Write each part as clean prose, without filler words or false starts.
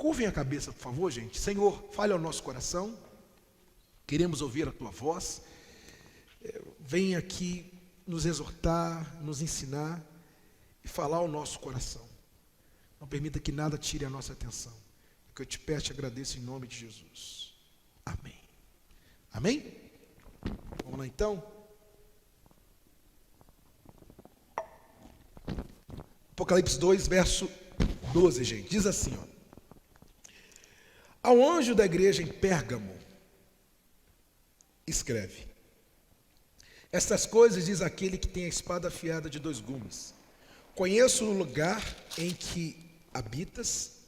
Curvem a cabeça, por favor, gente. Senhor, fale ao nosso coração. Queremos ouvir a tua voz. Vem aqui nos exortar, nos ensinar e falar ao nosso coração. Não permita que nada tire a nossa atenção. O que eu te peço e agradeço em nome de Jesus. Amém. Amém? Vamos lá então. Apocalipse 2, verso 12, gente. Diz assim, ó. Ao anjo da igreja em Pérgamo, escreve: estas coisas diz aquele que tem a espada afiada de 2 gumes. Conheço o lugar em que habitas,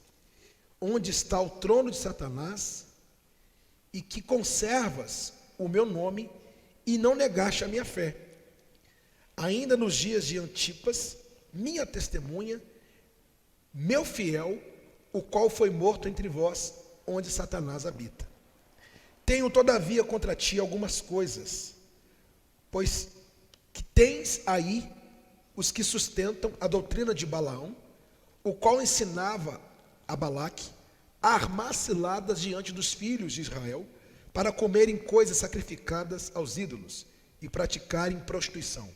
onde está o trono de Satanás, e que conservas o meu nome e não negaste a minha fé. Ainda nos dias de Antipas, minha testemunha, meu fiel, o qual foi morto entre vós, onde Satanás habita. Tenho todavia contra ti algumas coisas, pois que tens aí os que sustentam a doutrina de Balaão, o qual ensinava a Balaque a armar ciladas diante dos filhos de Israel, para comerem coisas sacrificadas aos ídolos e praticarem prostituição.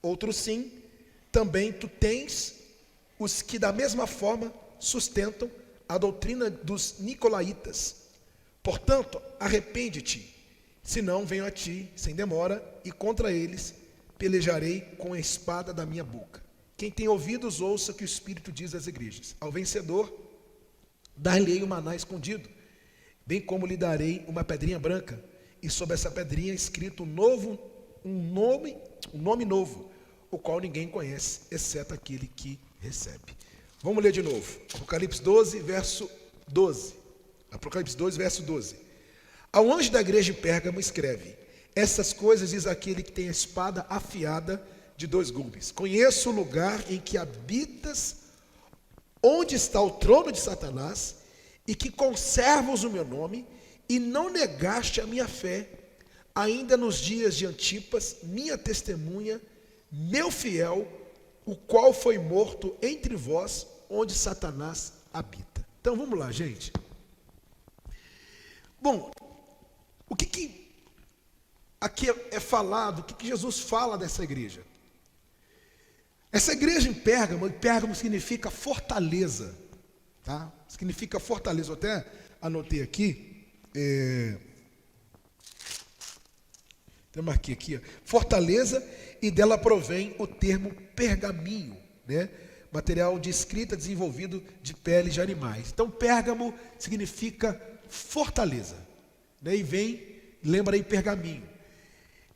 Outro sim, também tu tens os que da mesma forma sustentam a doutrina dos nicolaítas. Portanto, arrepende-te, senão venho a ti sem demora, e contra eles pelejarei com a espada da minha boca. Quem tem ouvidos, ouça o que o Espírito diz às igrejas. Ao vencedor, dar-lhe-ei o maná escondido, bem como lhe darei uma pedrinha branca, e sobre essa pedrinha escrito um nome novo, o qual ninguém conhece, exceto aquele que recebe. Vamos ler de novo. Apocalipse 12, verso 12. Apocalipse 2, verso 12. Ao anjo da igreja de Pérgamo escreve: essas coisas diz aquele que tem a espada afiada de 2 gumes. Conheço o lugar em que habitas, onde está o trono de Satanás, e que conservas o meu nome, e não negaste a minha fé, ainda nos dias de Antipas, minha testemunha, meu fiel, o qual foi morto entre vós, onde Satanás habita. Então vamos lá, gente. Bom, o que aqui é falado, o que Jesus fala dessa igreja? Essa igreja em Pérgamo, Pérgamo significa fortaleza, tá? Significa fortaleza. Eu até anotei aqui, até marquei aqui, ó, fortaleza, e dela provém o termo pergaminho, né? Material de escrita desenvolvido de peles de animais. Então, Pérgamo significa fortaleza, né? E lembra aí pergaminho.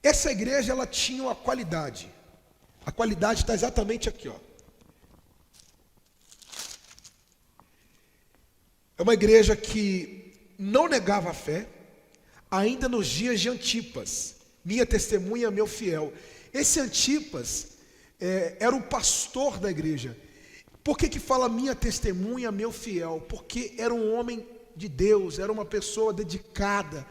Essa igreja, ela tinha uma qualidade. A qualidade está exatamente aqui, ó. É uma igreja que não negava a fé, ainda nos dias de Antipas, minha testemunha, meu fiel. Esse Antipas era o pastor da igreja. Por que fala minha testemunha, meu fiel? Porque era um homem de Deus, era uma pessoa dedicada,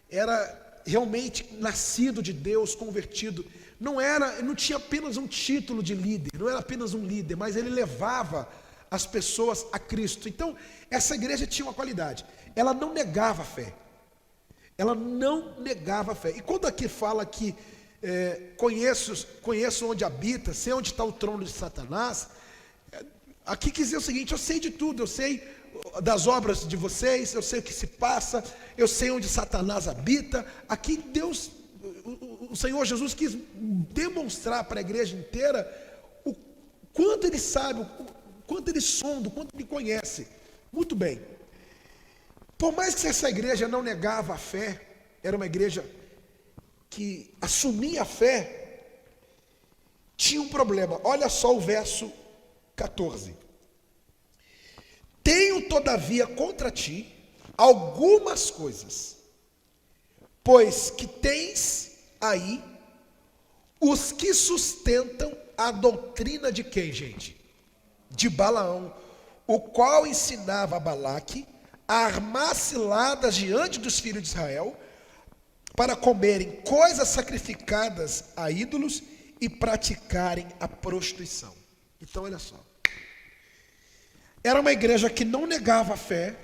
era realmente nascido de Deus, convertido. Não tinha apenas um título de líder, não era apenas um líder, mas ele levava as pessoas a Cristo. Então, essa igreja tinha uma qualidade, ela não negava a fé. Ela não negava a fé. E quando aqui fala que conheço onde habita, sei onde está o trono de Satanás, aqui quer dizer o seguinte: eu sei de tudo, eu sei das obras de vocês, eu sei o que se passa, eu sei onde Satanás habita. Aqui Deus, o Senhor Jesus quis demonstrar para a igreja inteira o quanto ele sabe, o quanto ele sonda, o quanto ele conhece. Muito bem. Por mais que essa igreja não negava a fé, era uma igreja que assumia a fé, tinha um problema. Olha só o verso 14. Tenho todavia contra ti algumas coisas, pois que tens aí os que sustentam a doutrina de quem, gente? De Balaão, o qual ensinava a Balaque a armar ciladas diante dos filhos de Israel, para comerem coisas sacrificadas a ídolos e praticarem a prostituição. Então, olha só. Era uma igreja que não negava a fé,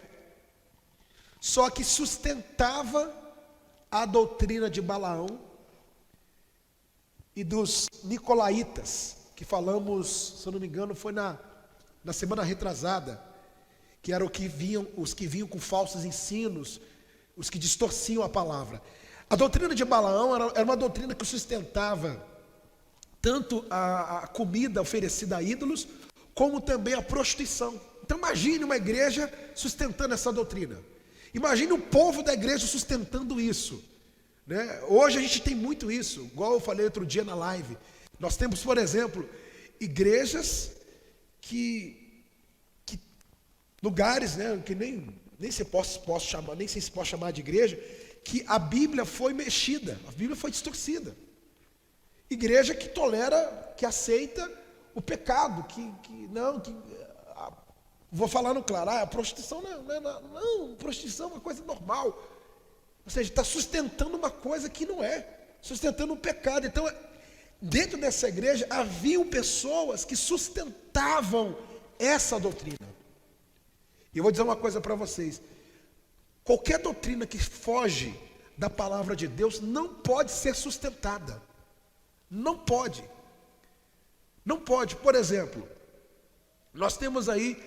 só que sustentava a doutrina de Balaão e dos nicolaítas, que falamos, se eu não me engano, foi na semana retrasada, que eram os que vinham com falsos ensinos, os que distorciam a palavra. A doutrina de Balaão era uma doutrina que sustentava tanto a comida oferecida a ídolos, como também a prostituição. Então imagine uma igreja sustentando essa doutrina. Imagine o povo da igreja sustentando isso, né? Hoje a gente tem muito isso, igual eu falei outro dia na live. Nós temos, por exemplo, igrejas lugares, né, que nem se posso chamar, nem sei se posso chamar de igreja, que a Bíblia foi mexida, a Bíblia foi distorcida. Igreja que tolera, que aceita o pecado, vou falando claro, a prostituição não, prostituição é uma coisa normal. Ou seja, está sustentando uma coisa que não é, sustentando um pecado. Então, dentro dessa igreja, haviam pessoas que sustentavam essa doutrina. E eu vou dizer uma coisa para vocês: qualquer doutrina que foge da palavra de Deus não pode ser sustentada. Não pode. Não pode. Por exemplo, nós temos aí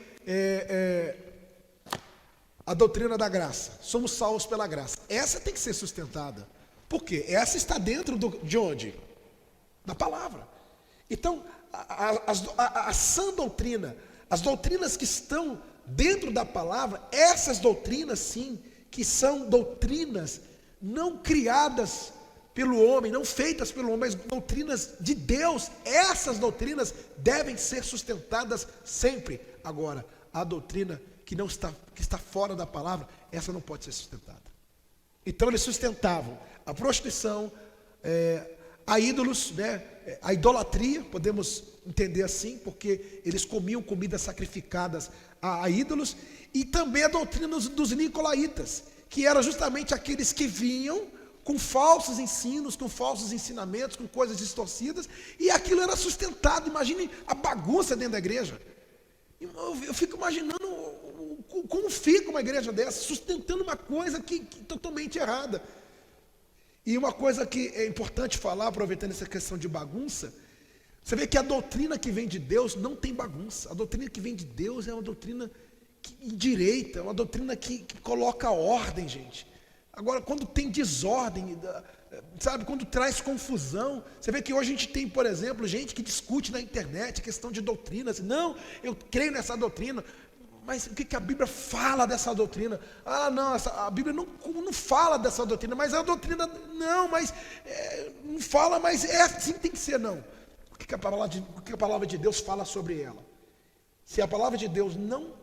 a doutrina da graça. Somos salvos pela graça. Essa tem que ser sustentada. Por quê? Essa está dentro de onde? Da palavra. Então, a sã doutrina, as doutrinas que estão dentro da palavra, essas doutrinas sim, que são doutrinas não criadas pelo homem, não feitas pelo homem, mas doutrinas de Deus, essas doutrinas devem ser sustentadas sempre. Agora, a doutrina que está fora da palavra, essa não pode ser sustentada. Então eles sustentavam a prostituição, a ídolos, né, a idolatria, podemos entender assim, porque eles comiam comidas sacrificadas a ídolos, e também a doutrina dos nicolaítas, que eram justamente aqueles que vinham com falsos ensinos, com falsos ensinamentos, com coisas distorcidas, e aquilo era sustentado. Imagine a bagunça dentro da igreja. Eu fico imaginando como fica uma igreja dessa, sustentando uma coisa que totalmente errada. E uma coisa que é importante falar, aproveitando essa questão de bagunça, você vê que a doutrina que vem de Deus não tem bagunça. A doutrina que vem de Deus é uma doutrina direita, é uma doutrina que coloca ordem, gente. Agora, quando tem desordem, sabe, quando traz confusão, você vê que hoje a gente tem, por exemplo, gente que discute na internet questão de doutrina, assim, não, eu creio nessa doutrina, mas o que a Bíblia fala dessa doutrina? Não, a Bíblia não fala dessa doutrina, mas a doutrina, não, mas não fala, mas é assim que tem que ser, não. O que a palavra de Deus fala sobre ela? Se a palavra de Deus não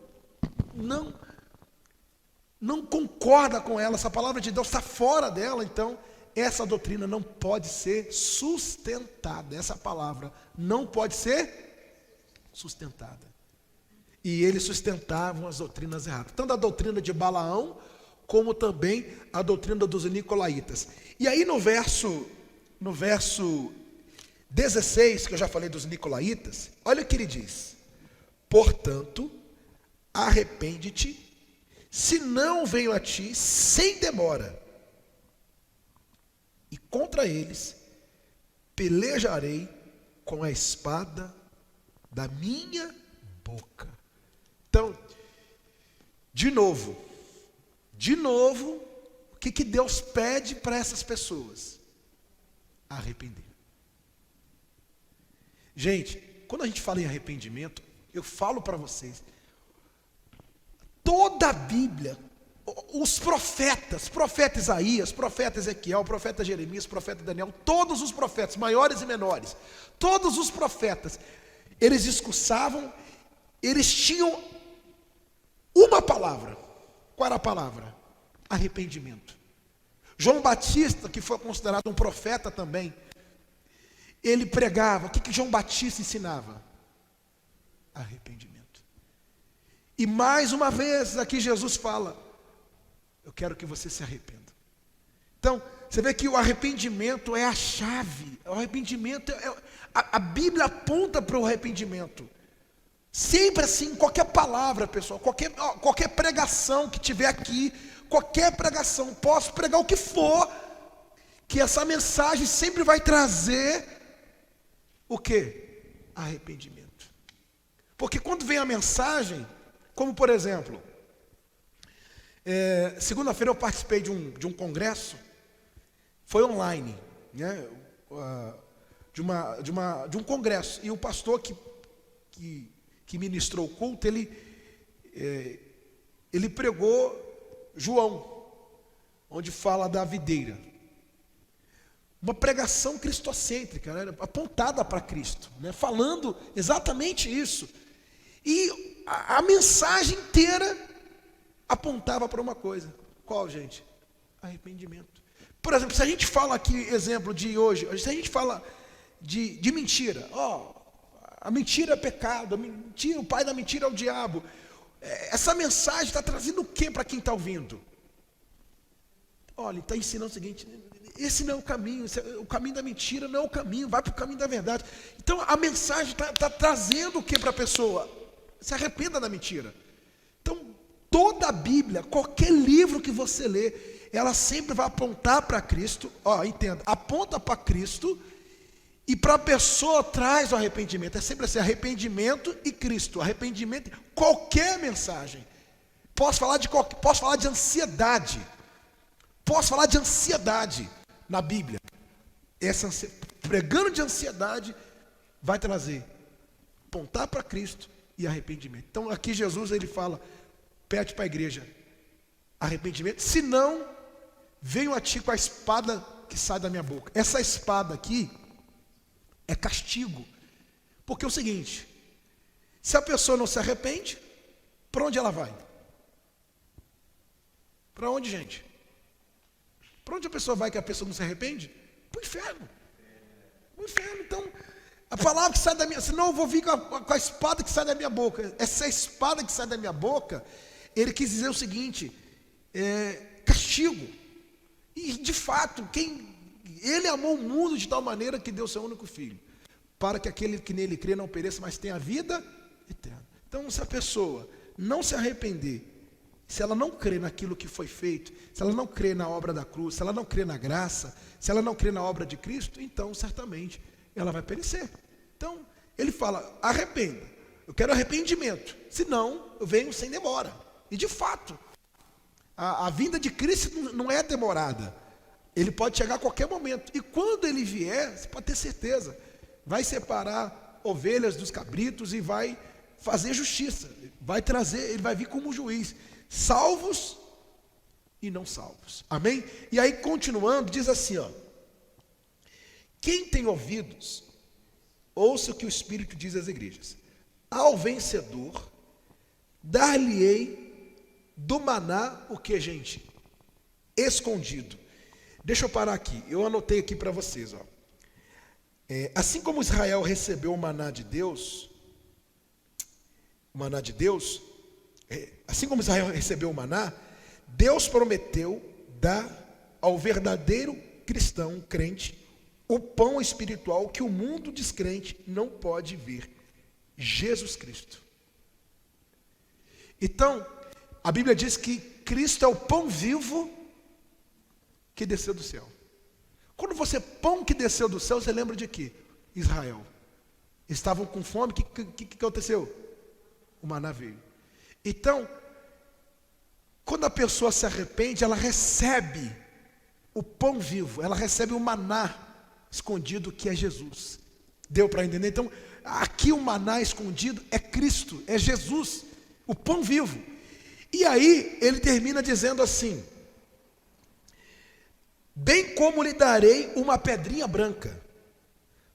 concorda com ela, se a palavra de Deus está fora dela, então essa doutrina não pode ser sustentada. Essa palavra não pode ser sustentada. E eles sustentavam as doutrinas erradas, tanto a doutrina de Balaão, como também a doutrina dos nicolaítas. E aí no verso 16, que eu já falei dos nicolaítas, olha o que ele diz: portanto, arrepende-te, se não venho a ti sem demora, e contra eles pelejarei com a espada da minha boca. Então, de novo, o que Deus pede para essas pessoas? Arrepender. Gente, quando a gente fala em arrependimento, eu falo para vocês, toda a Bíblia, os profeta Isaías, profeta Ezequiel, profeta Jeremias, profeta Daniel, todos os profetas, maiores e menores, todos os profetas, eles discursavam, eles tinham uma palavra. Qual era a palavra? Arrependimento. João Batista, que foi considerado um profeta também, ele pregava. O que João Batista ensinava? Arrependimento. E mais uma vez aqui Jesus fala: eu quero que você se arrependa. Então, você vê que o arrependimento é a chave. O arrependimento a Bíblia aponta para o arrependimento. Sempre assim, qualquer palavra, pessoal, qualquer pregação que tiver aqui, qualquer pregação, posso pregar o que for, que essa mensagem sempre vai trazer o quê? Arrependimento. Porque quando vem a mensagem, como por exemplo, segunda-feira eu participei de um congresso, foi online, né? De um congresso, e o pastor que ministrou o culto, ele pregou João, onde fala da videira. Uma pregação cristocêntrica, né? Apontada para Cristo, né? Falando exatamente isso. E a mensagem inteira apontava para uma coisa. Qual, gente? Arrependimento. Por exemplo, se a gente fala aqui, exemplo de hoje, se a gente fala de mentira, a mentira é pecado, o pai da mentira é o diabo. Essa mensagem está trazendo o que para quem está ouvindo? Olha, está ensinando o seguinte: esse não é o caminho, o caminho da mentira não é o caminho, vai para o caminho da verdade. Então a mensagem está trazendo o que para a pessoa? Se arrependa da mentira. Então toda a Bíblia, qualquer livro que você lê, ela sempre vai apontar para Cristo. Entenda, aponta para Cristo. E para a pessoa traz o arrependimento. É sempre assim, arrependimento e Cristo. Arrependimento, qualquer mensagem. Posso falar de ansiedade. Posso falar de ansiedade na Bíblia. Pregando de ansiedade, vai trazer, apontar para Cristo e arrependimento. Então aqui Jesus ele fala, pede para a igreja, arrependimento. Se não, venho a ti com a espada que sai da minha boca. Essa espada aqui é castigo. Porque é o seguinte, se a pessoa não se arrepende, para onde ela vai? Para onde, gente? Para onde a pessoa vai que a pessoa não se arrepende? Para o inferno. Para o inferno. Então, a palavra que sai da minha... Senão eu vou vir com a espada que sai da minha boca. Essa espada que sai da minha boca, ele quis dizer o seguinte, castigo. E de fato, ele amou o mundo de tal maneira que deu seu único filho, para que aquele que nele crê não pereça, mas tenha vida eterna. Então, se a pessoa não se arrepender, se ela não crê naquilo que foi feito, se ela não crê na obra da cruz, se ela não crê na graça, se ela não crê na obra de Cristo, então certamente ela vai perecer. Então, ele fala, arrependa, eu quero arrependimento, senão eu venho sem demora. E de fato, a vinda de Cristo não é demorada. Ele pode chegar a qualquer momento. E quando ele vier, você pode ter certeza, vai separar ovelhas dos cabritos e vai fazer justiça. Vai trazer, ele vai vir como juiz. Salvos e não salvos. Amém? E aí, continuando, diz assim, quem tem ouvidos, ouça o que o Espírito diz às igrejas. Ao vencedor, dar-lhe-ei do maná, o que, gente? Escondido. Deixa eu parar aqui, eu anotei aqui para vocês. Assim como Israel recebeu o maná de Deus, assim como Israel recebeu o maná, Deus prometeu dar ao verdadeiro cristão, crente, o pão espiritual que o mundo descrente não pode ver, Jesus Cristo. Então, a Bíblia diz que Cristo é o pão vivo que desceu do céu. Quando você pão que desceu do céu, você lembra de quê? Israel. Estavam com fome, o que aconteceu? O maná veio. Então, quando a pessoa se arrepende, ela recebe o pão vivo, ela recebe o maná escondido que é Jesus. Deu para entender? Então, aqui o maná escondido é Cristo, é Jesus, o pão vivo. E aí, ele termina dizendo assim, bem como lhe darei uma pedrinha branca,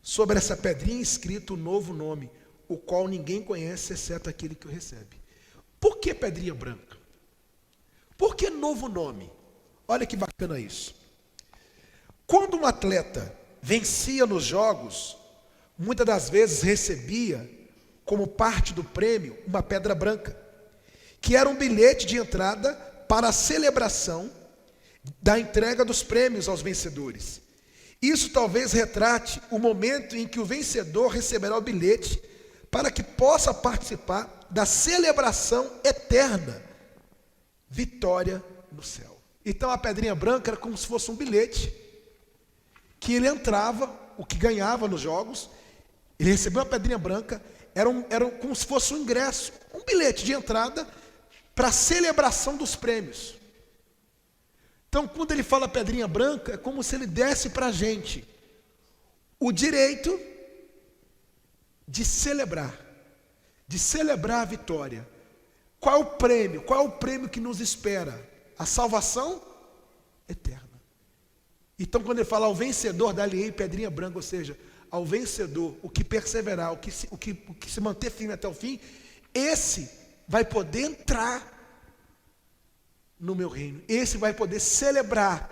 sobre essa pedrinha escrito um novo nome, o qual ninguém conhece, exceto aquele que o recebe. Por que pedrinha branca? Por que novo nome? Olha que bacana isso. Quando um atleta vencia nos jogos, muitas das vezes recebia, como parte do prêmio, uma pedra branca, que era um bilhete de entrada para a celebração da entrega dos prêmios aos vencedores. Isso talvez retrate o momento em que o vencedor receberá o bilhete para que possa participar da celebração eterna, vitória no céu. Então a pedrinha branca era como se fosse um bilhete, que ele entrava, o que ganhava nos jogos, ele recebeu a pedrinha branca, era como se fosse um ingresso, um bilhete de entrada para a celebração dos prêmios. Então, quando ele fala pedrinha branca, é como se ele desse para a gente o direito de celebrar a vitória. Qual é o prêmio? Qual é o prêmio que nos espera? A salvação eterna. Então, quando ele fala ao vencedor, dar-lhe-ei pedrinha branca, ou seja, ao vencedor, o que perseverar, o que se manter firme até o fim, esse vai poder entrar no meu reino. Esse vai poder celebrar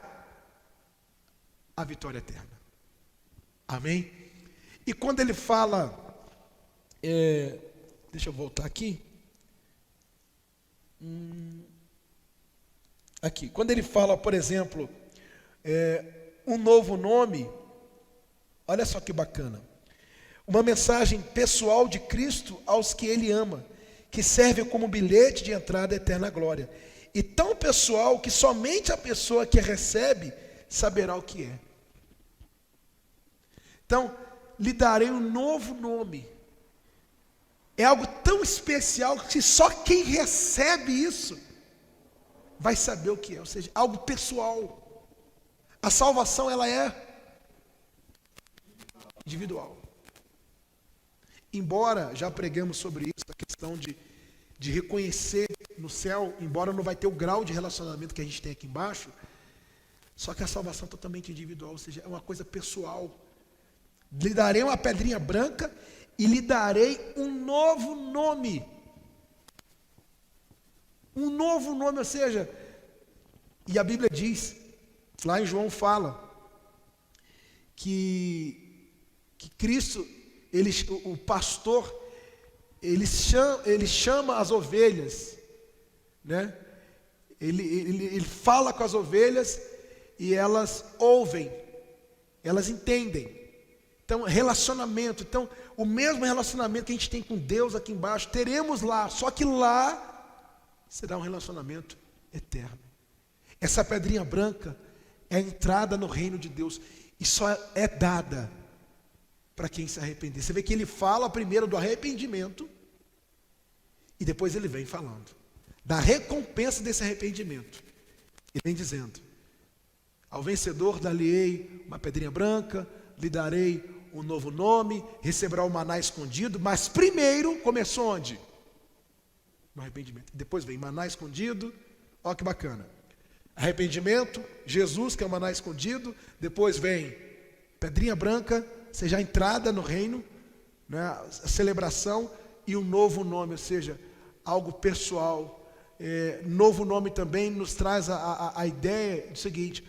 a vitória eterna. Amém? E quando ele fala, deixa eu voltar aqui. Aqui, quando ele fala, por exemplo, um novo nome, olha só que bacana. Uma mensagem pessoal de Cristo aos que Ele ama, que serve como bilhete de entrada à eterna glória. E tão pessoal que somente a pessoa que recebe saberá o que é. Então, lhe darei um novo nome. É algo tão especial que só quem recebe isso vai saber o que é. Ou seja, algo pessoal. A salvação, ela é individual. Embora já pregamos sobre isso, a questão de reconhecer no céu, embora não vai ter o grau de relacionamento que a gente tem aqui embaixo, só que a salvação é totalmente individual, ou seja, é uma coisa pessoal. Lhe darei uma pedrinha branca e lhe darei um novo nome. Um novo nome, ou seja, e a Bíblia diz, lá em João fala, que Cristo, o pastor, ele chama as ovelhas, né? Ele fala com as ovelhas e elas ouvem, elas entendem. Então, relacionamento. Então, o mesmo relacionamento que a gente tem com Deus aqui embaixo, teremos lá, só que lá será um relacionamento eterno. Essa pedrinha branca é a entrada no reino de Deus e só é dada para quem se arrepender. Você vê que ele fala primeiro do arrependimento e depois ele vem falando da recompensa desse arrependimento. Ele vem dizendo: ao vencedor dar-lhe-ei uma pedrinha branca, lhe darei um novo nome, receberá o maná escondido. Mas primeiro começou onde? No arrependimento. Depois vem maná escondido. Olha que bacana. Arrependimento, Jesus, que é o maná escondido. Depois vem pedrinha branca, seja a entrada no reino, né, a celebração e um novo nome, ou seja, algo pessoal. Novo nome também nos traz a ideia do seguinte: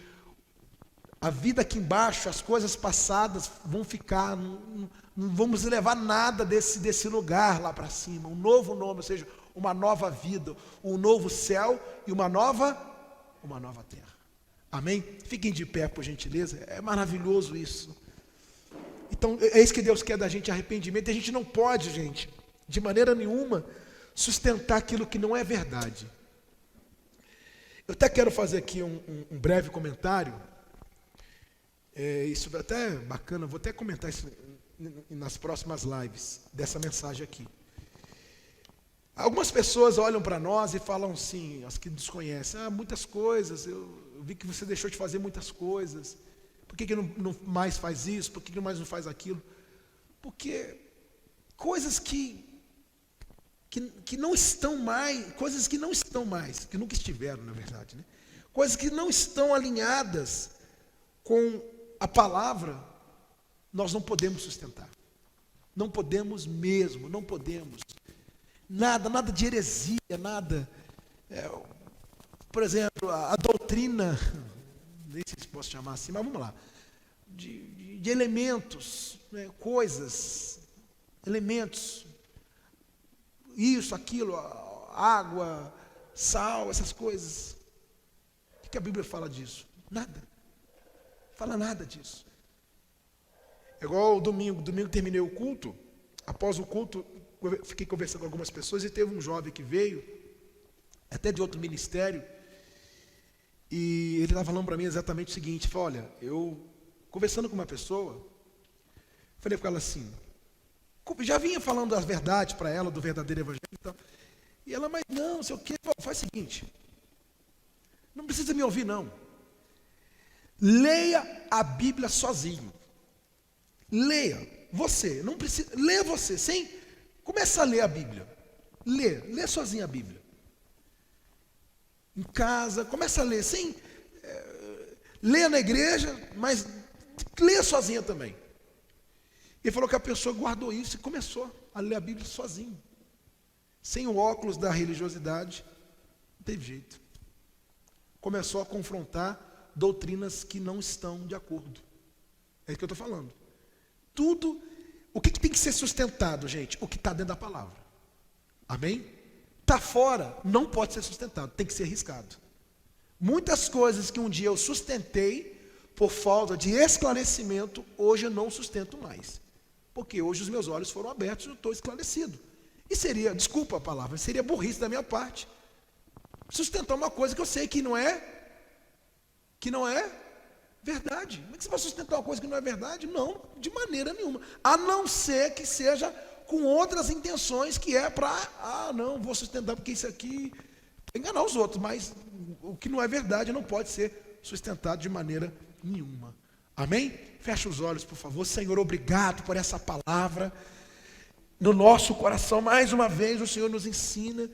a vida aqui embaixo, as coisas passadas vão ficar, não vamos levar nada desse lugar lá para cima. Um novo nome, ou seja, uma nova vida, um novo céu e uma nova terra. Amém? Fiquem de pé, por gentileza. É maravilhoso isso. Então, é isso que Deus quer da gente, arrependimento. E a gente não pode, gente, de maneira nenhuma, sustentar aquilo que não é verdade. Eu até quero fazer aqui um breve comentário. Isso é até bacana, vou até comentar isso nas próximas lives, dessa mensagem aqui. Algumas pessoas olham para nós e falam assim, as que nos conhecem: muitas coisas, eu vi que você deixou de fazer muitas coisas, por que não mais faz isso, por que mais não faz aquilo? Porque coisas que não estão mais, coisas que não estão mais, que nunca estiveram, na verdade, né? Coisas que não estão alinhadas com a palavra, nós não podemos sustentar. Não podemos mesmo, não podemos. Nada de heresia, nada. Por exemplo, a doutrina, nem sei se posso chamar assim, mas vamos lá. De elementos, né, coisas, elementos. Isso, aquilo, água, sal, essas coisas. O que a Bíblia fala disso? Nada. Fala nada disso. É igual domingo terminei o culto. Após o culto, fiquei conversando com algumas pessoas e teve um jovem que veio, até de outro ministério, e ele estava falando para mim exatamente o seguinte, falou, olha, eu conversando com uma pessoa, falei com ela assim, já vinha falando as verdades para ela, do verdadeiro evangelho e tal, e ela, mas não sei o que, faz o seguinte, não precisa me ouvir não, leia a Bíblia sozinho, leia, você, não precisa, leia você, sem, começa a ler a Bíblia, lê sozinho a Bíblia, em casa, começa a ler, sem, leia na igreja, mas leia sozinha também. Ele falou que a pessoa guardou isso e começou a ler a Bíblia sozinho, sem o óculos da religiosidade, não teve jeito. Começou a confrontar doutrinas que não estão de acordo. É isso que eu estou falando. Tudo, o que tem que ser sustentado, gente? O que está dentro da palavra. Amém? Está fora, não pode ser sustentado, tem que ser arriscado. Muitas coisas que um dia eu sustentei, por falta de esclarecimento, hoje eu não sustento mais. Porque hoje os meus olhos foram abertos e eu estou esclarecido. E seria, desculpa a palavra, seria burrice da minha parte sustentar uma coisa que eu sei que não é verdade. Como é que você vai sustentar uma coisa que não é verdade? Não, de maneira nenhuma. A não ser que seja com outras intenções, que é para, não, vou sustentar porque isso aqui, enganar os outros, mas o que não é verdade não pode ser sustentado de maneira nenhuma. Amém? Fecha os olhos, por favor. Senhor, obrigado por essa palavra. No nosso coração, mais uma vez, o Senhor nos ensina,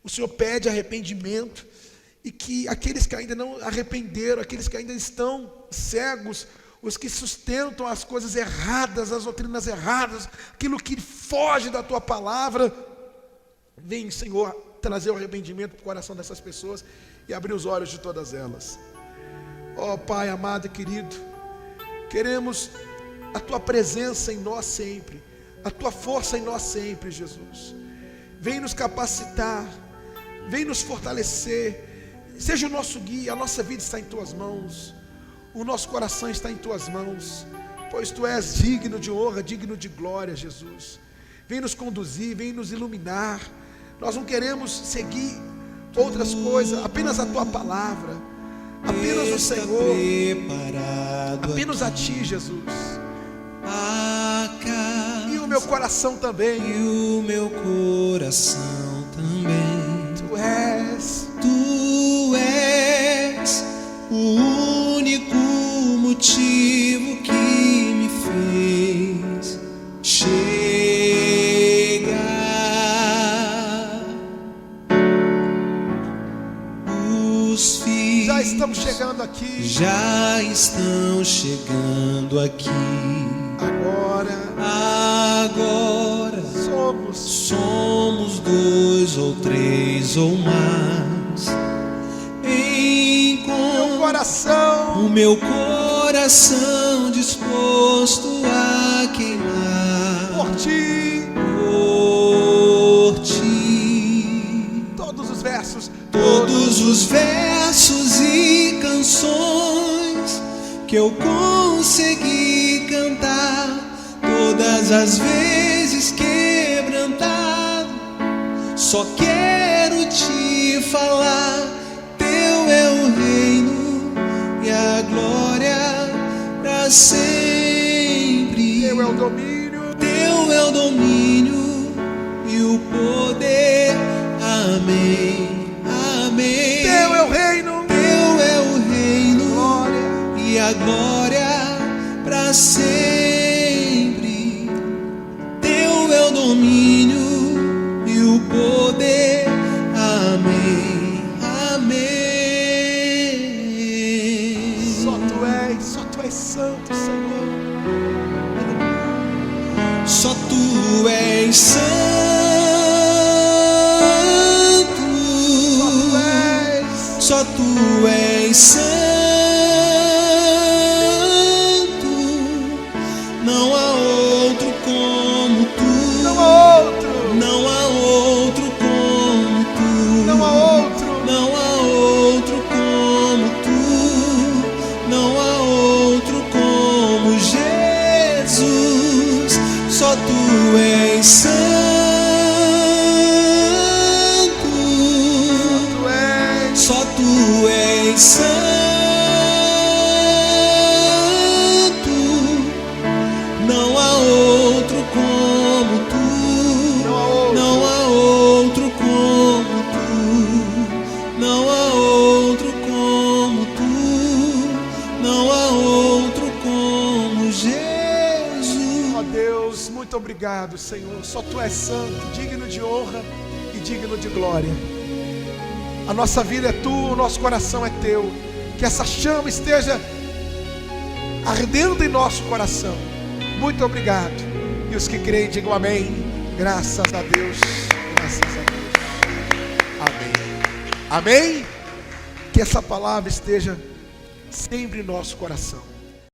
o Senhor pede arrependimento, e que aqueles que ainda não arrependeram, aqueles que ainda estão cegos, os que sustentam as coisas erradas, as doutrinas erradas, aquilo que foge da tua palavra, vem, Senhor, trazer o arrependimento para o coração dessas pessoas e abrir os olhos de todas elas. Ó Pai amado e querido, queremos a tua presença em nós sempre, a tua força em nós sempre, Jesus. Vem nos capacitar, vem nos fortalecer, seja o nosso guia, a nossa vida está em tuas mãos, o nosso coração está em tuas mãos, pois tu és digno de honra, digno de glória, Jesus. Vem nos conduzir, vem nos iluminar. Nós não queremos seguir outras coisas, apenas a tua palavra, apenas o Senhor, apenas a ti, Jesus. E o meu coração também. E o meu coração também. Tu és o único motivo que me fez chegar. Os filhos já estamos chegando aqui. Já estão chegando aqui. Agora somos 2 ou 3 ou mais. O meu coração disposto a queimar por ti. Todos os versos e canções que eu consegui cantar, todas as vezes quebrantado, só quero te falar. Teu é o reino e a glória para sempre. Teu é o domínio. Teu é o domínio e o poder. Amém. Amém. Teu é o reino. Teu é o reino. Glória. E a glória para sempre. Teu é o domínio e o poder. Amém. Amém. Só tu és santo, Senhor. Só tu és santo. Só tu és santo. Não há outro como tu. Não há outro. Não há outro como tu. Não há outro. Não há outro como tu. Não há outro como Jesus. Só tu és santo. Tu és santo, não há outro como tu, não há outro como tu, não há outro como tu, não há outro como Jesus. Ó Deus, muito obrigado, Senhor. Só Tu és santo, digno de honra e digno de glória. A nossa vida é Tua, o nosso coração é Teu. Que essa chama esteja ardendo em nosso coração. Muito obrigado. E os que creem, digam amém. Graças a Deus. Graças a Deus. Amém. Amém. Que essa palavra esteja sempre em nosso coração.